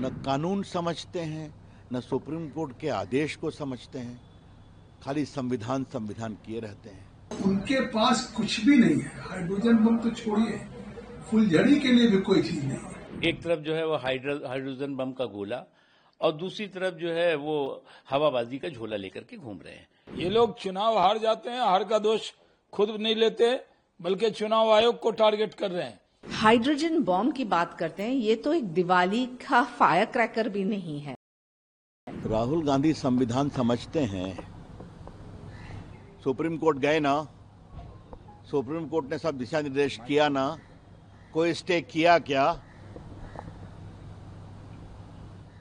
न कानून समझते हैं, न सुप्रीम कोर्ट के आदेश को समझते हैं, खाली संविधान संविधान किए रहते हैं। उनके पास कुछ भी नहीं है। हाइड्रोजन बम तो छोड़िए, फुलझड़ी के लिए भी कोई चीज नहीं है। एक तरफ जो है वो हाइड्रोजन बम का गोला और दूसरी तरफ जो है वो हवाबाजी का झोला लेकर के घूम रहे हैं। ये लोग चुनाव हार जाते हैं, हार का दोष खुद नहीं लेते बल्कि चुनाव आयोग को टारगेट कर रहे हैं। हाइड्रोजन बॉम्ब की बात करते हैं, ये तो एक दिवाली का फायर क्रैकर भी नहीं है। राहुल गांधी संविधान समझते हैं। सुप्रीम कोर्ट गए ना, सुप्रीम कोर्ट ने सब दिशा निर्देश किया ना, कोई स्टे किया क्या?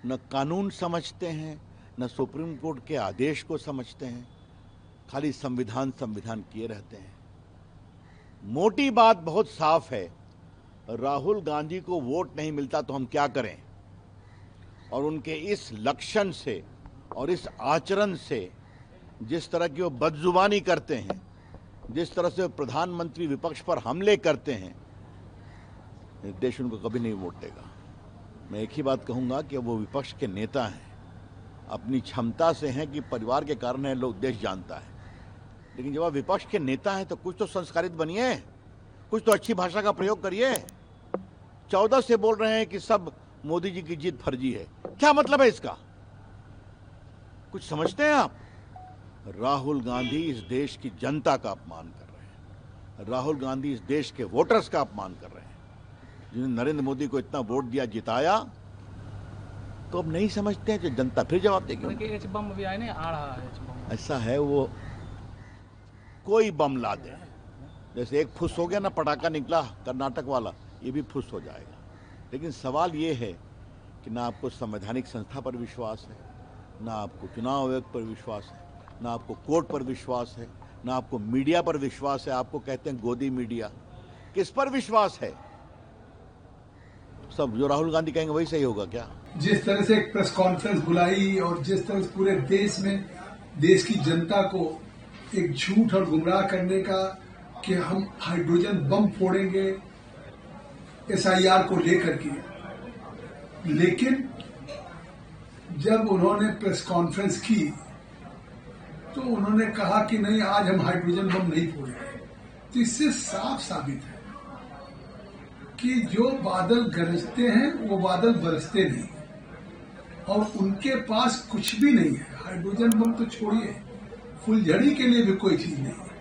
न कानून समझते हैं, न सुप्रीम कोर्ट के आदेश को समझते हैं, खाली संविधान संविधान किए रहते हैं। मोटी बात बहुत साफ है, राहुल गांधी को वोट नहीं मिलता तो हम क्या करें? और उनके इस लक्षण से और इस आचरण से, जिस तरह की वो बदजुबानी करते हैं, जिस तरह से प्रधानमंत्री विपक्ष पर हमले करते हैं, देश उनको कभी नहीं वोट देगा। मैं एक ही बात कहूंगा कि वो विपक्ष के नेता हैं, अपनी क्षमता से हैं कि परिवार के कारण है, लोग देश जानता है, लेकिन जब आप विपक्ष के नेता हैं तो कुछ तो संस्कारित बनिए, कुछ तो अच्छी भाषा का प्रयोग करिए। 14 से बोल रहे हैं कि सब मोदी जी की जीत फर्जी है, क्या मतलब है इसका? कुछ समझते हैं आप? राहुल गांधी इस देश की जनता का अपमान कर रहे हैं, राहुल गांधी इस देश के वोटर्स का अपमान कर रहे हैं, जिन्होंने नरेंद्र मोदी को इतना वोट दिया, जिताया, तो अब नहीं समझते हैं तो जनता फिर जवाब देगी। ऐसा है, वो कोई बम ला दे, जैसे एक फुस हो गया ना, पटाखा निकला कर्नाटक वाला, ये भी फुस हो जाएगा। लेकिन सवाल ये है कि ना आपको संवैधानिक संस्था पर विश्वास है, ना आपको चुनाव आयोग पर विश्वास है, ना आपको कोर्ट पर विश्वास है, ना आपको मीडिया पर विश्वास है। आपको कहते हैं गोदी मीडिया, किस पर विश्वास है? सब जो राहुल गांधी कहेंगे वही सही होगा क्या? जिस तरह से एक प्रेस कॉन्फ्रेंस बुलाई और जिस तरह से पूरे देश में देश की जनता को एक झूठ और गुमराह करने का कि हम हाइड्रोजन बम फोड़ेंगे एसआईआर को लेकर के, लेकिन जब उन्होंने प्रेस कॉन्फ्रेंस की तो उन्होंने कहा कि नहीं, आज हम हाइड्रोजन बम नहीं फोड़ेंगे। तो इससे साफ साबित है कि जो बादल गरजते हैं वो बादल बरसते नहीं, और उनके पास कुछ भी नहीं है। हाइड्रोजन बम तो छोड़िए, फुलझड़ी के लिए भी कोई चीज नहीं है।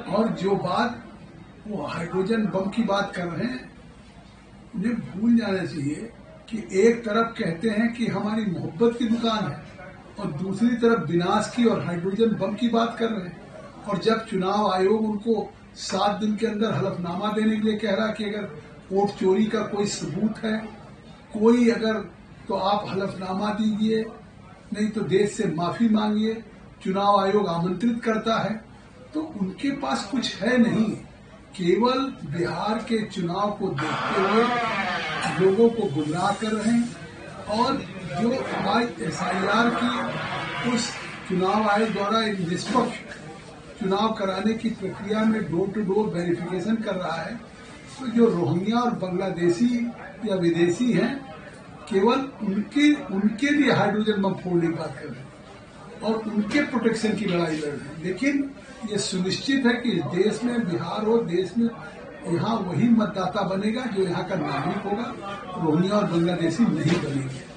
और जो बात वो हाइड्रोजन बम की बात कर रहे हैं, उन्हें भूल जाना चाहिए कि एक तरफ कहते हैं कि हमारी मोहब्बत की दुकान है और दूसरी तरफ विनाश की और हाइड्रोजन बम की बात कर रहे हैं। और जब चुनाव आयोग उनको 7 दिन के अंदर हलफनामा देने के लिए कह रहा कि अगर वोट चोरी का कोई सबूत है, कोई अगर, तो आप हलफनामा दीजिए, नहीं तो देश से माफी मांगिए। चुनाव आयोग आमंत्रित करता है, तो उनके पास कुछ है नहीं, केवल बिहार के चुनाव को देखते हुए लोगों को गुमराह कर रहे हैं। और जो हमारी एसआईआर की उस चुनाव आयोग द्वारा एक निष्पक्ष चुनाव कराने की प्रक्रिया में डोर टू डोर वेरिफिकेशन कर रहा है, तो जो रोहिंग्या और बांग्लादेशी या विदेशी हैं, केवल उनके लिए हाइड्रोजन बम फोड़ने की बात कर रहे हैं और उनके प्रोटेक्शन की लड़ाई लड़ रहे हैं। लेकिन ये सुनिश्चित है कि इस देश में, बिहार हो, देश में, यहाँ वही मतदाता बनेगा जो यहाँ का नागरिक होगा, रोहिंग्या और बांग्लादेशी नहीं बनेंगे।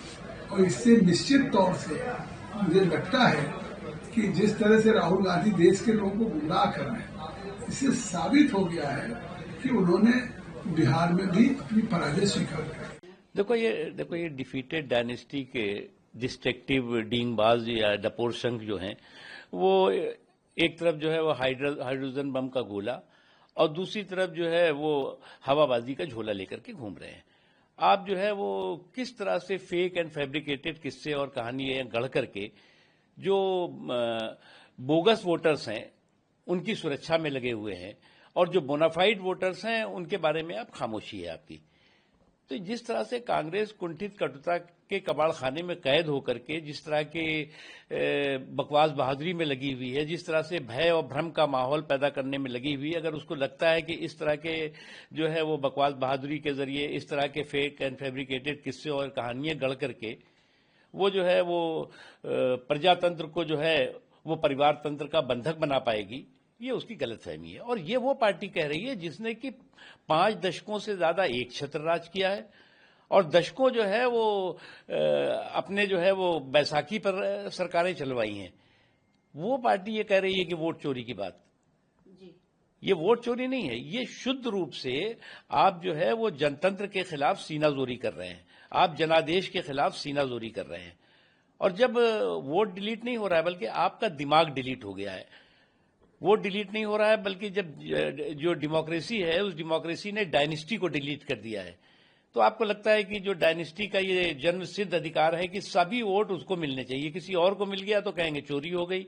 और इससे निश्चित तौर से मुझे लगता है कि जिस तरह से राहुल गांधी देश के लोगों को गुमराह कर रहे हैं, इससे साबित हो गया है कि उन्होंने बिहार में भी अपनी पराजय स्वीकार की। देखो ये डिफीटेड डायनेस्टी के डिस्ट्रक्टिव डींगबाज या डपोर संघ जो हैं, वो एक तरफ जो है वो हाइड्रोजन बम का गोला और दूसरी तरफ जो है वो हवाबाजी का झोला लेकर के घूम रहे हैं। आप जो है वो किस तरह से फेक एंड फैब्रिकेटेड किस्से और कहानियां गढ़ करके जो बोगस वोटर्स हैं उनकी सुरक्षा में लगे हुए हैं, और जो बोनाफाइड वोटर्स हैं उनके बारे में आप खामोशी है आपकी। तो जिस तरह से कांग्रेस कुंठित कटुता के कबाड़ खाने में कैद होकर के जिस तरह के बकवास बहादुरी में लगी हुई है, जिस तरह से भय और भ्रम का माहौल पैदा करने में लगी हुई है, अगर उसको लगता है कि इस तरह के जो है वो बकवास बहादुरी के जरिए इस तरह के फेक एंड फैब्रिकेटेड किस्से और कहानियां गढ़ करके वो जो है वो प्रजातंत्र को जो है वो परिवार तंत्र का बंधक बना पाएगी, ये उसकी गलतफहमी है। और ये वो पार्टी कह रही है जिसने कि 5 दशकों से ज्यादा एक छत्र राज किया है और दशकों जो है वो अपने जो है वो बैसाखी पर सरकारें चलवाई हैं। वो पार्टी ये कह रही है कि वोट चोरी की बात। ये वोट चोरी नहीं है, ये शुद्ध रूप से आप जो है वो जनतंत्र के खिलाफ सीनाजोरी कर रहे हैं, आप जनादेश के खिलाफ सीनाजोरी कर रहे हैं। और जब वोट डिलीट नहीं हो रहा है बल्कि आपका दिमाग डिलीट हो गया है, वोट डिलीट नहीं हो रहा है बल्कि जब जो डेमोक्रेसी है उस डेमोक्रेसी ने डायनेस्टी को डिलीट कर दिया है, तो आपको लगता है कि जो डायनेस्टी का ये जन्म सिद्ध अधिकार है कि सभी वोट उसको मिलने चाहिए, किसी और को मिल गया तो कहेंगे चोरी हो गई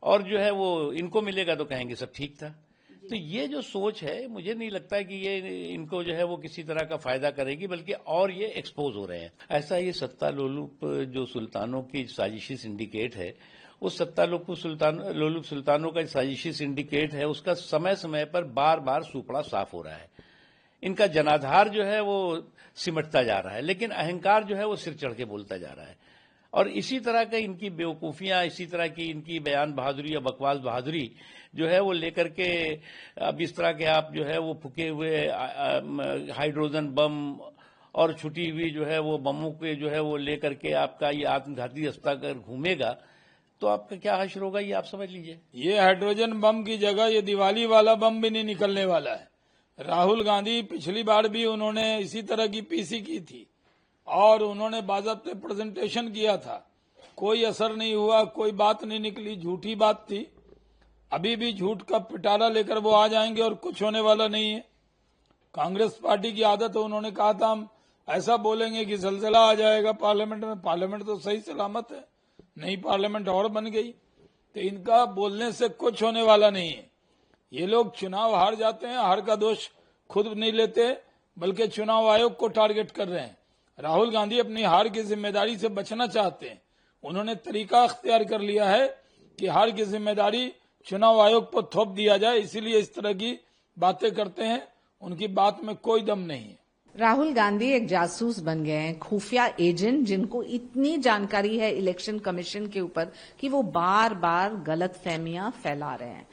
और जो है वो इनको मिलेगा तो कहेंगे सब ठीक था। तो ये जो सोच है मुझे नहीं लगता कि ये इनको जो है वो किसी तरह का फायदा करेगी, बल्कि और ये एक्सपोज हो रहे हैं। ऐसा ये सत्ता लोलुप जो सुल्तानों की साजिशी सिंडिकेट है, उस सत्ता लोलुप सुल्तानों का साजिशी सिंडिकेट है, उसका समय समय पर बार बार सूपड़ा साफ हो रहा है। इनका जनाधार जो है वो सिमटता जा रहा है, लेकिन अहंकार जो है वो सिर चढ़ के बोलता जा रहा है। और इसी तरह का इनकी बेवकूफियां, इसी तरह की इनकी बयान बहादुरी या बकवास बहादुरी जो है वो लेकर के अब इस तरह के आप जो है वो फूके हुए हाइड्रोजन बम और छुटी हुई जो है वो बमों के जो है वो लेकर के आपका ये आत्मघाती रास्ता कर घूमेगा तो आपका क्या हश्र होगा, ये आप समझ लीजिए। ये हाइड्रोजन बम की जगह ये दिवाली वाला बम भी नहीं निकलने वाला है। राहुल गांधी पिछली बार भी उन्होंने इसी तरह की पीसी की थी और उन्होंने बाज़ाब्ते प्रेजेंटेशन किया था, कोई असर नहीं हुआ, कोई बात नहीं निकली, झूठी बात थी। अभी भी झूठ का पिटारा लेकर वो आ जाएंगे और कुछ होने वाला नहीं है। कांग्रेस पार्टी की आदत है, उन्होंने कहा था हम ऐसा बोलेंगे कि जलजला आ जाएगा पार्लियामेंट में। पार्लियामेंट तो सही सलामत है, नई पार्लियामेंट और बन गई, तो इनका बोलने से कुछ होने वाला नहीं है। ये लोग चुनाव हार जाते हैं, हार का दोष खुद नहीं लेते बल्कि चुनाव आयोग को टारगेट कर रहे हैं। राहुल गांधी अपनी हार की जिम्मेदारी से बचना चाहते हैं, उन्होंने तरीका अख्तियार कर लिया है कि हार की जिम्मेदारी चुनाव आयोग पर थोप दिया जाए, इसीलिए इस तरह की बातें करते हैं। उनकी बात में कोई दम नहीं है। राहुल गांधी एक जासूस बन गए हैं, खुफिया एजेंट, जिनको इतनी जानकारी है इलेक्शन कमीशन के ऊपर कि वो बार बार गलतफहमियां फैला रहे हैं।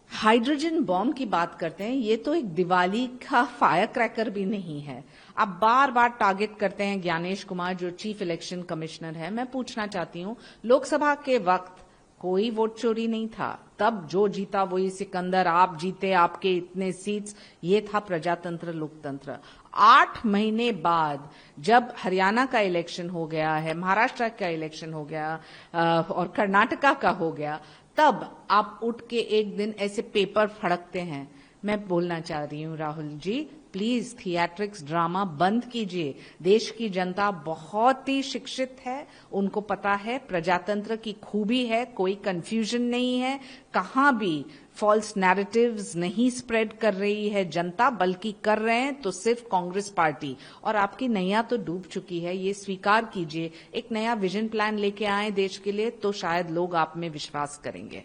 हाइड्रोजन बॉम्ब की बात करते हैं, ये तो एक दिवाली का फायर क्रैकर भी नहीं है। आप बार बार टारगेट करते हैं ज्ञानेश कुमार जो चीफ इलेक्शन कमिश्नर है। मैं पूछना चाहती हूं, लोकसभा के वक्त कोई वोट चोरी नहीं था, तब जो जीता वही सिकंदर, आप जीते, आपके इतने सीट्स, ये था प्रजातंत्र लोकतंत्र। 8 महीने बाद जब हरियाणा का इलेक्शन हो गया है, महाराष्ट्र का इलेक्शन हो गया और कर्नाटका का हो गया, तब आप उठ के एक दिन ऐसे पेपर फड़कते हैं। मैं बोलना चाह रही हूं Rahul ji, please theatrics drama बंद कीजिए। देश की जनता बहुत ही शिक्षित है, उनको पता है प्रजातंत्र की खूबी है, कोई कंफ्यूजन नहीं है, कहां भी फॉल्स नैरेटिव्स नहीं स्प्रेड कर रही है जनता, बल्कि कर रहे हैं तो सिर्फ कांग्रेस पार्टी। और आपकी नैया तो डूब चुकी है, ये स्वीकार कीजिए। एक नया विजन प्लान लेके आए देश के लिए तो शायद लोग आप में विश्वास करेंगे।